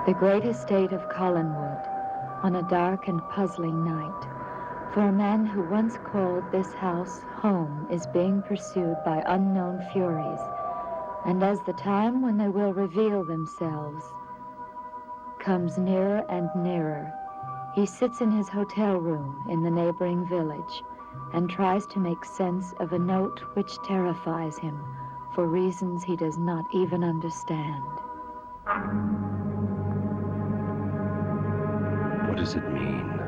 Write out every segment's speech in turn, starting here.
The great estate of Collinwood, on a dark and puzzling night, for a man who once called this house home is being pursued by unknown furies, and as the time when they will reveal themselves comes nearer and nearer, he sits in his hotel room in the neighboring village and tries to make sense of a note which terrifies him for reasons he does not even understand. What does it mean?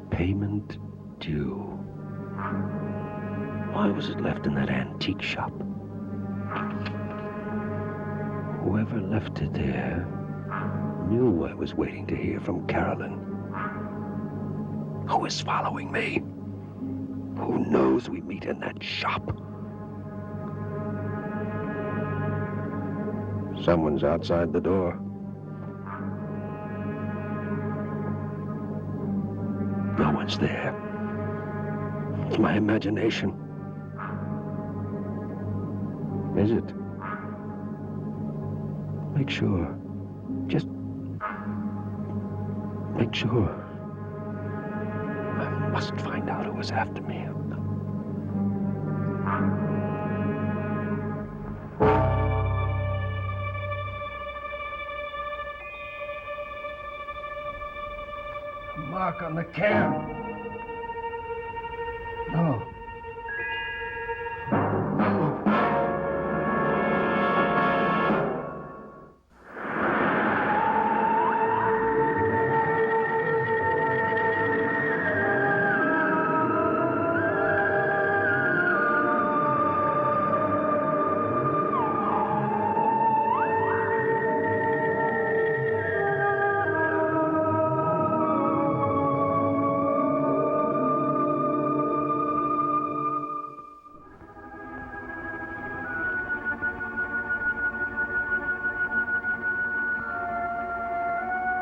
Payment due. Why was it left in that antique shop? Whoever left it there knew I was waiting to hear from Carolyn. Who is following me? Who knows we meet in that shop? Someone's outside the door. No one's there. It's my imagination. Is it? Make sure. Just make sure. I must find out who was after me. A mark on the can. No.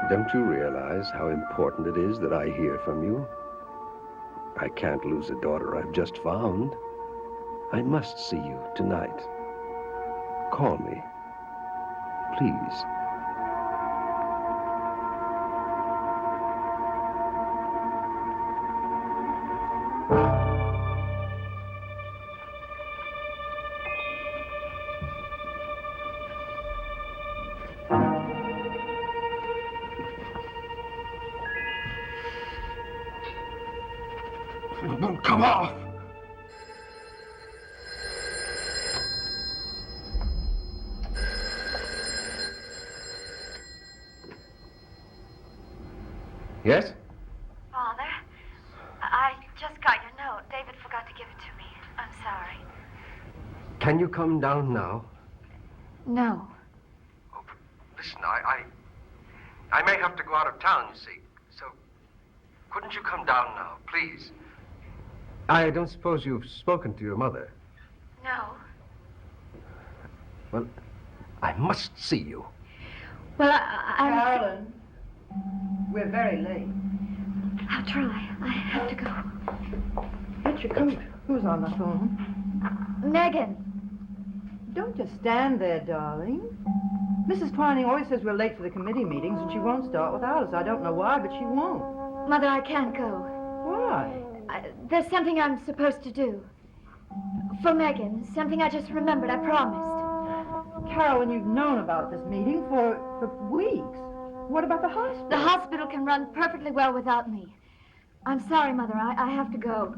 Don't you realize how important it is that I hear from you? I can't lose a daughter I've just found. I must see you tonight. Call me, please. Come off! Yes? Father, I just got your note. David forgot to give it to me. I'm sorry. Can you come down now? No. Oh, listen, I may have to go out of town, you see. So, couldn't you come down now, please? I don't suppose you've spoken to your mother. No. Well, I must see you. Well, Carolyn, we're very late. I'll try. I have to go. Get your coat. Who's on the phone? Megan. Don't just stand there, darling. Mrs. Twining always says we're late for the committee meetings, and she won't start without us. I don't know why, but she won't. Mother, I can't go. Why? There's something I'm supposed to do. For Megan. Something I just remembered. I promised. Carolyn, you've known about this meeting for weeks. What about the hospital? The hospital can run perfectly well without me. I'm sorry, Mother. I have to go.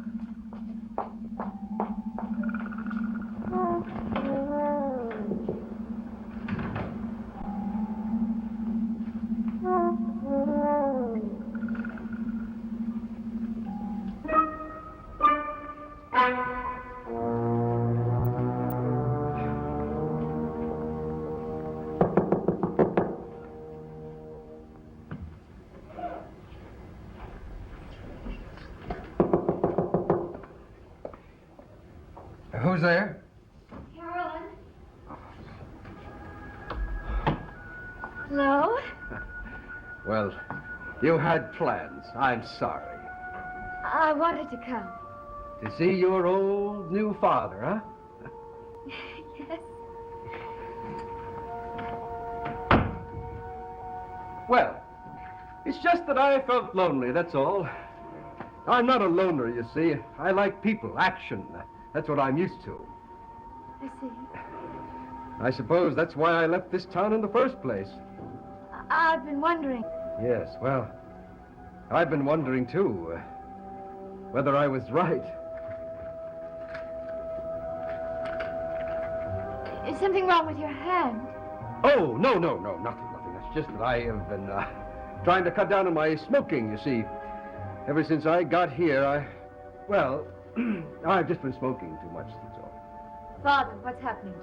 Who's there? Carolyn? Hello? Well, you had plans. I'm sorry. I wanted to come. To see your old new father, huh? Yes. Well, it's just that I felt lonely, that's all. I'm not a loner, you see. I like people, action. That's what I'm used to. I see. I suppose that's why I left this town in the first place. I've been wondering. Yes, well, I've been wondering, too, whether I was right. Is something wrong with your hand? Oh, no, nothing. It's just that I have been trying to cut down on my smoking, you see. Ever since I got here, I've just been smoking too much, that's all. Father, what's happening to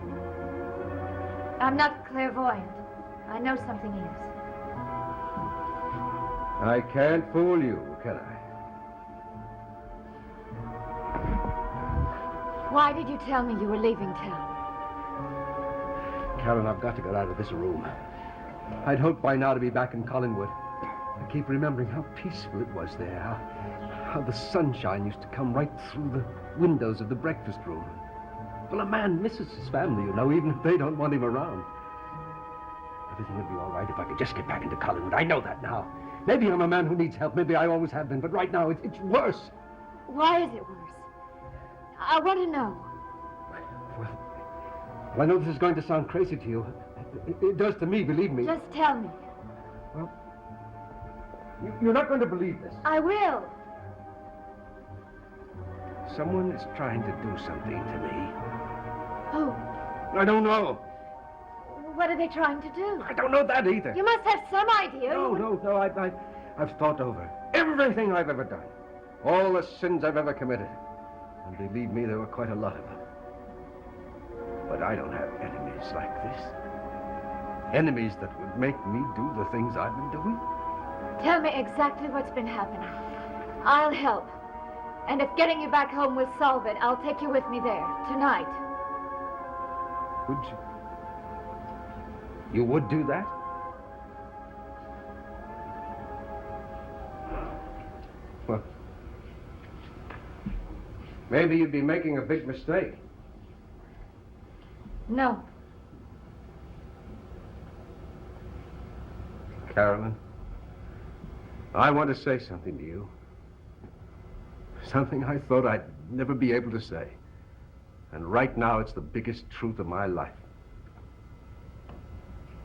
you? I'm not clairvoyant. I know something is. I can't fool you, can I? Why did you tell me you were leaving town? Karen, I've got to get out of this room. I'd hoped by now to be back in Collinwood. I keep remembering how peaceful it was there, how the sunshine used to come right through the windows of the breakfast room. Well, a man misses his family, you know, even if they don't want him around. Everything would be all right if I could just get back into Collinwood. I know that now. Maybe I'm a man who needs help. Maybe I always have been. But right now, it's worse. Why is it worse? I want to know. Well, I know this is going to sound crazy to you. It does to me, believe me. Just tell me. Well, you're not going to believe this. I will. Someone is trying to do something to me. Who? I don't know. What are they trying to do? I don't know that either. You must have some idea. No. I've thought over everything I've ever done. All the sins I've ever committed. And believe me, there were quite a lot of them. But I don't have enemies like this. Enemies that would make me do the things I've been doing. Tell me exactly what's been happening. I'll help. And if getting you back home will solve it, I'll take you with me there, tonight. Would you? You would do that? Well, maybe you'd be making a big mistake. No. Carolyn, I want to say something to you. Something I thought I'd never be able to say. And right now, it's the biggest truth of my life.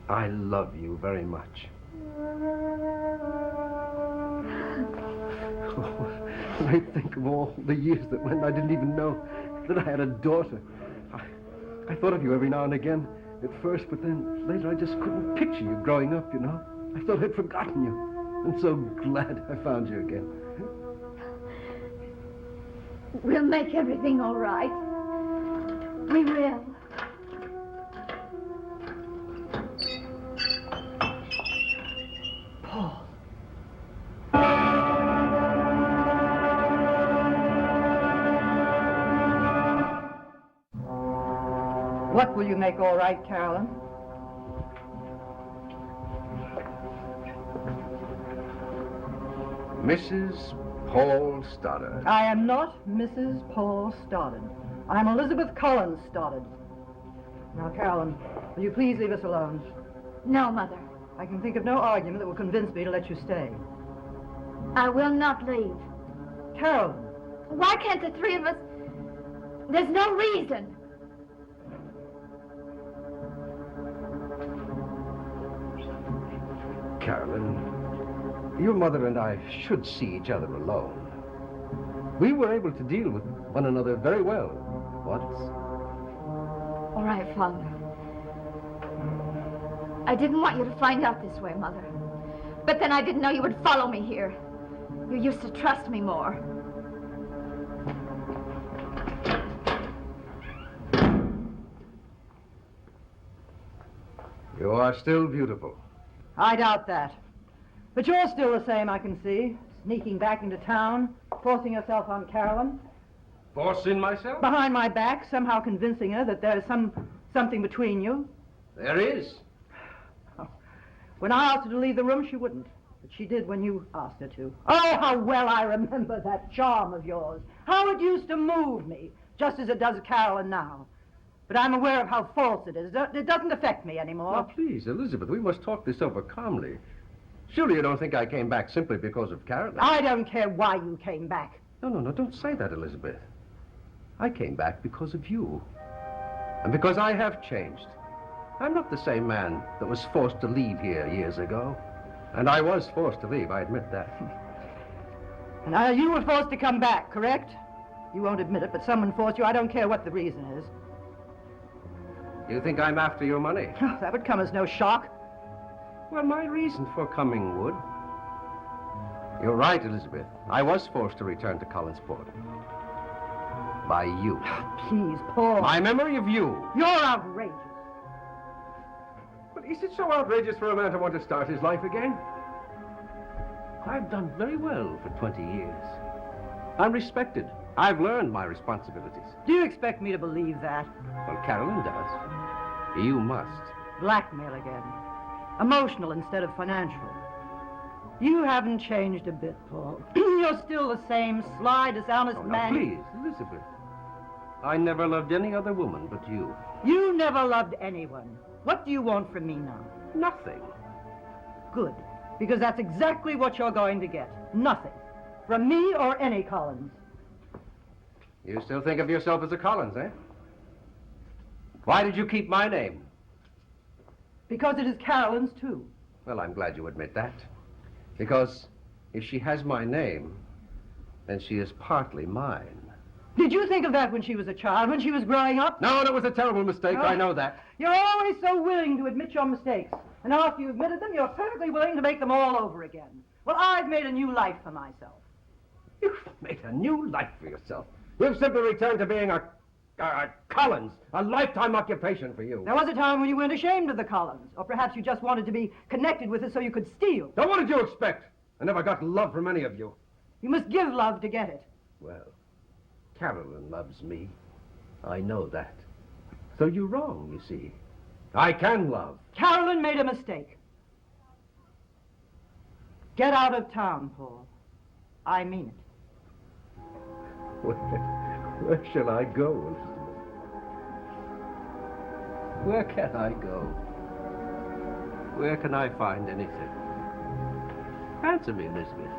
I love you very much. When I think of all the years that went, I didn't even know that I had a daughter. I thought of you every now and again at first, but then later I just couldn't picture you growing up, you know. I thought I'd forgotten you. I'm so glad I found you again. We'll make everything all right. We will. Paul. What will you make all right, Carolyn? Mrs. Paul Stoddard. I am not Mrs. Paul Stoddard. I'm Elizabeth Collins Stoddard. Now, Carolyn, will you please leave us alone? No, Mother. I can think of no argument that will convince me to let you stay. I will not leave. Carolyn. Why can't the three of us... There's no reason. Carolyn, your mother and I should see each other alone. We were able to deal with one another very well once. All right, Father. I didn't want you to find out this way, Mother. But then I didn't know you would follow me here. You used to trust me more. You are still beautiful. I doubt that. But you're still the same, I can see. Sneaking back into town, forcing yourself on Carolyn. Forcing myself? Behind my back, somehow convincing her that there's something between you. There is. When I asked her to leave the room, she wouldn't. But she did when you asked her to. Oh, how well I remember that charm of yours. How it used to move me, just as it does Carolyn now. But I'm aware of how false it is. It doesn't affect me anymore. Now, please, Elizabeth, we must talk this over calmly. Surely you don't think I came back simply because of Carolyn? I don't care why you came back. No, don't say that, Elizabeth. I came back because of you. And because I have changed. I'm not the same man that was forced to leave here years ago. And I was forced to leave, I admit that. And you were forced to come back, correct? You won't admit it, but someone forced you. I don't care what the reason is. You think I'm after your money? Oh, that would come as no shock. Well, my reason for coming would. You're right, Elizabeth. I was forced to return to Collinsport. By you. Please, Paul. My memory of you. You're outrageous. But is it so outrageous for a man to want to start his life again? I've done very well for 20 years. I'm respected. I've learned my responsibilities. Do you expect me to believe that? Well, Carolyn does. You must. Blackmail again. Emotional instead of financial. You haven't changed a bit, Paul. You're still the same sly, dishonest man. Now, please, Elizabeth. I never loved any other woman but you. You never loved anyone. What do you want from me now? Nothing. Good. Because that's exactly what you're going to get. Nothing. From me or any Collins. You still think of yourself as a Collins, eh? Why did you keep my name? Because it is Carolyn's, too. Well, I'm glad you admit that. Because if she has my name, then she is partly mine. Did you think of that when she was a child, when she was growing up? No, that was a terrible mistake. Oh. I know that. You're always so willing to admit your mistakes. And after you've admitted them, you're perfectly willing to make them all over again. Well, I've made a new life for myself. You've made a new life for yourself. You've simply returned to being a Collins, a lifetime occupation for you. There was a time when you weren't ashamed of the Collins. Or perhaps you just wanted to be connected with it so you could steal. Now, what did you expect? I never got love from any of you. You must give love to get it. Well, Carolyn loves me. I know that. So you're wrong, you see. I can love. Carolyn made a mistake. Get out of town, Paul. I mean it. Where shall I go, Elizabeth? Where can I go? Where can I find anything? Answer me, Elizabeth.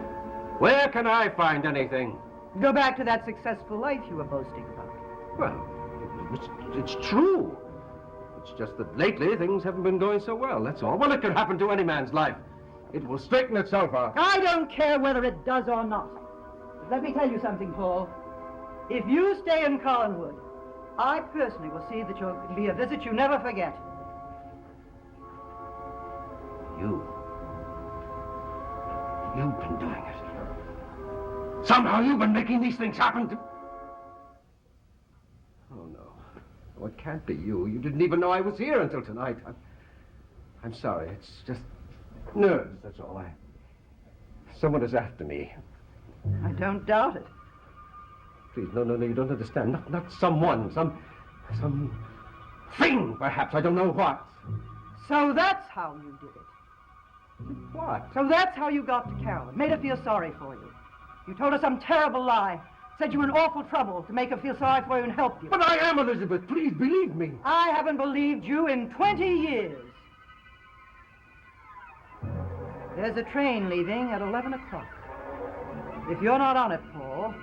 Where can I find anything? Go back to that successful life you were boasting about. Well, it's true. It's just that lately things haven't been going so well, that's all. Well, it can happen to any man's life. It will straighten itself out. I don't care whether it does or not. Let me tell you something, Paul. If you stay in Collinwood, I personally will see that you'll be a visit you never forget. You've been doing it. Somehow you've been making these things happen to... Oh, no. Oh, it can't be you. You didn't even know I was here until tonight. I'm sorry. It's just nerves, that's all. Someone is after me. I don't doubt it. Please, no, you don't understand. Not someone. Some thing, perhaps. I don't know what. So that's how you did it. What? So that's how you got to Carolyn. Made her feel sorry for you. You told her some terrible lie. Said you were in awful trouble to make her feel sorry for you and help you. But I am, Elizabeth. Please, believe me. I haven't believed you in 20 years. There's a train leaving at 11 o'clock. If you're not on it, Paul,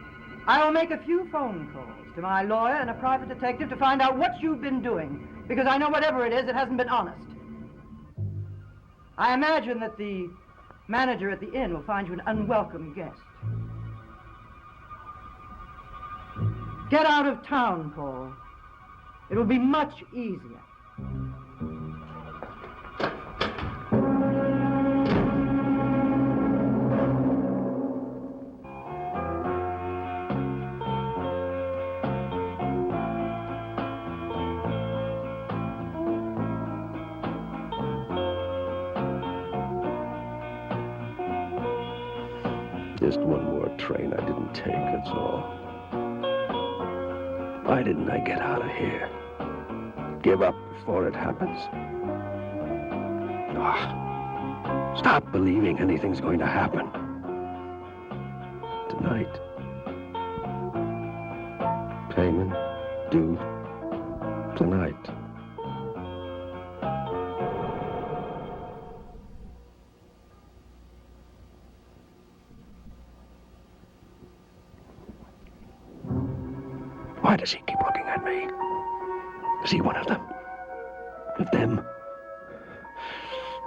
I will make a few phone calls to my lawyer and a private detective to find out what you've been doing, because I know whatever it is, it hasn't been honest. I imagine that the manager at the inn will find you an unwelcome guest. Get out of town, Paul. It will be much easier. Just one more train I didn't take, that's all. Why didn't I get out of here? Give up before it happens? Stop believing anything's going to happen. Tonight. Payment due. Tonight. Why does he keep looking at me? Is he one of them? Of them?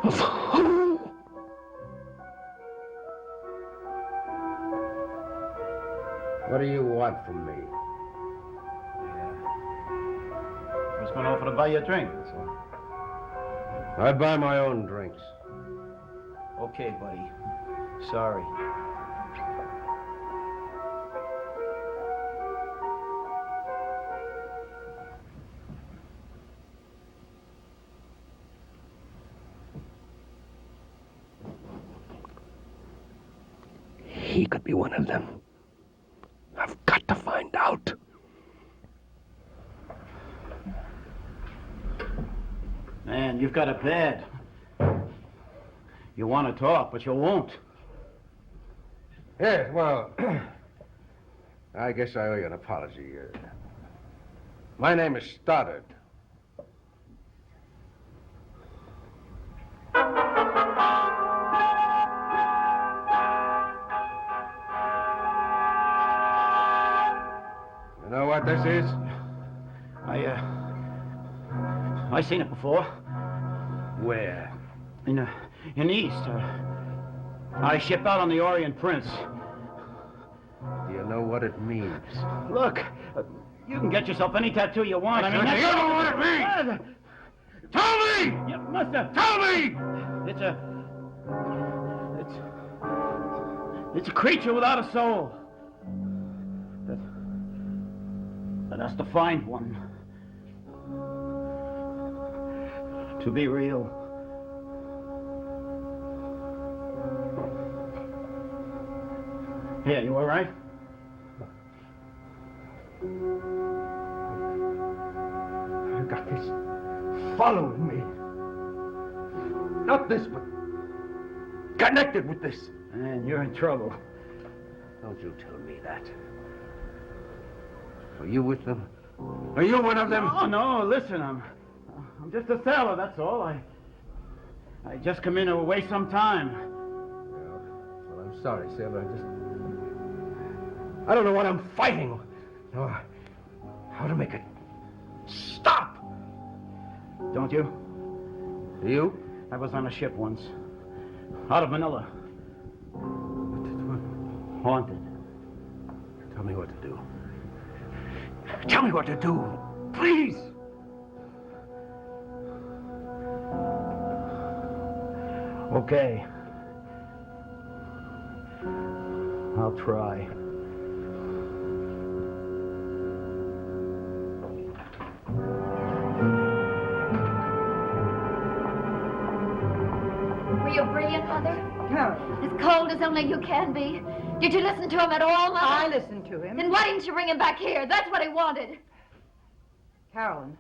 Of who? What do you want from me? I was going to offer to buy you a drink, that's all. I buy my own drinks. Okay, buddy. Sorry. He could be one of them. I've got to find out. Man, you've got it bad. You want to talk, but you won't. Yes, well, I guess I owe you an apology. My name is Stoddard. You know what this is? I seen it before. Where? In the East. I shipped out on the Orient Prince. Do you know what it means? Look, you can get yourself any tattoo you want. I mean, You know what it means! Tell me! You must have. Tell me! It's a creature without a soul. That has to find one. To be real. Yeah, you all right? I've got this following me. Not this, but connected with this. Man, you're in trouble. Don't you tell me that. Are you with them? Are you one of them? Oh, no, listen, I'm just a sailor, that's all. I just come in to waste some time. Well, I'm sorry, sailor. I don't know what I'm fighting. No, how to make it stop. Don't you? You? I was on a ship once. Out of Manila. Haunted. Tell me what to do. Tell me what to do, please. Okay. I'll try. Were you brilliant, Mother? Carol, As cold as only you can be. Did you listen to him at all, Mother? I listened to him. Then why didn't you bring him back here? That's what he wanted. Carolyn,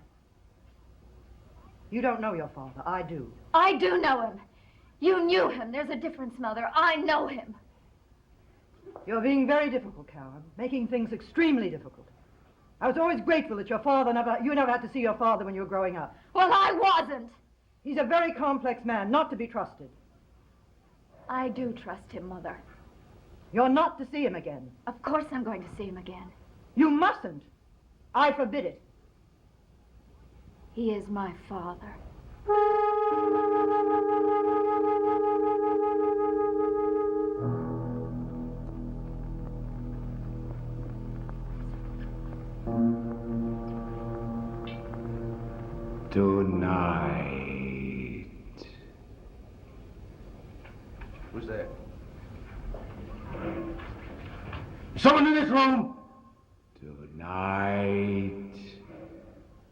you don't know your father. I do. I do know him. You knew him. There's a difference, Mother. I know him. You're being very difficult, Carolyn, making things extremely difficult. I was always grateful that you never had to see your father when you were growing up. Well, I wasn't. He's a very complex man, not to be trusted. I do trust him, Mother. You're not to see him again. Of course I'm going to see him again. You mustn't. I forbid it. He is my father. Tonight. Who's there? Someone in this room? Tonight.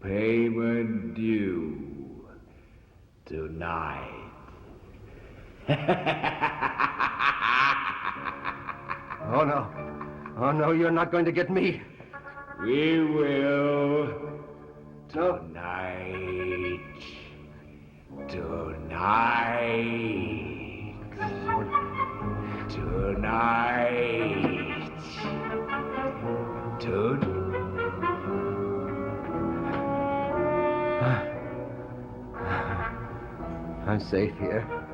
Payment due. Tonight. Oh, no. Oh, no, you're not going to get me. We will. No. Tonight. Tonight. Tonight. I'm safe here.